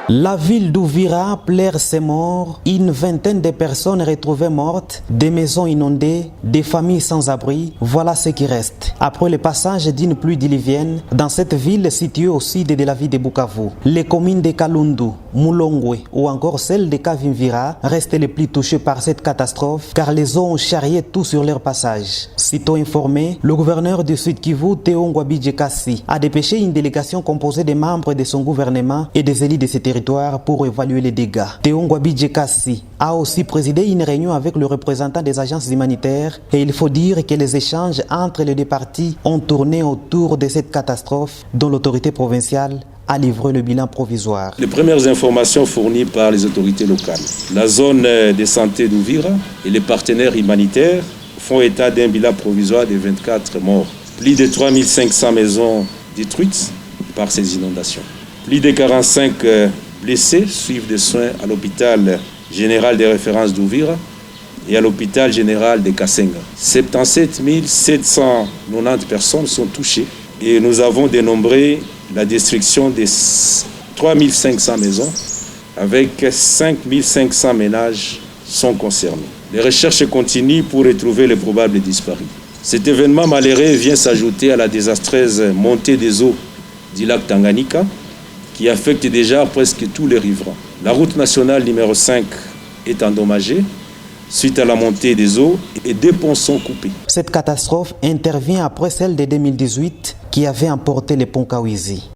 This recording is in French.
La ville d'Ouvira pleure ses morts, une vingtaine de personnes retrouvées mortes, des maisons inondées, des familles sans abri, voilà ce qui reste. Après le passage d'une pluie diluvienne, dans cette ville située au sud de la ville de Bukavu, les communes de Kalundu, Mulongwe ou encore celle de Kavimvira restent les plus touchées par cette catastrophe car les eaux ont charrié tout sur leur passage. Sitôt informé, le gouverneur du Sud Kivu, Théo Ngwabidje-Kasi, a dépêché une délégation composée des membres de son gouvernement et des élus de ces territoires pour évaluer les dégâts. Théo Ngwabidje-Kasi a aussi présidé une réunion avec le représentant des agences humanitaires et il faut dire que les échanges entre les deux parties ont tourné autour de cette catastrophe dont l'autorité provinciale a livré le bilan provisoire. Les premières informations fournies par les autorités locales, la zone de santé d'Ouvira et les partenaires humanitaires font état d'un bilan provisoire de 24 morts. Plus de 3500 maisons détruites par ces inondations. Plus de 45 blessés suivent des soins à l'hôpital général de référence d'Ouvira et à l'hôpital général de Kasenga. 77 790 personnes sont touchées et nous avons dénombré la destruction de 3500 maisons avec 5500 ménages sont concernés. Les recherches continuent pour retrouver les probables disparus. Cet événement malheureux vient s'ajouter à la désastreuse montée des eaux du lac Tanganyika qui affecte déjà presque tous les riverains. La route nationale numéro 5 est endommagée suite à la montée des eaux et des ponts sont coupés. Cette catastrophe intervient après celle de 2018 qui avait emporté les ponts Kawizi.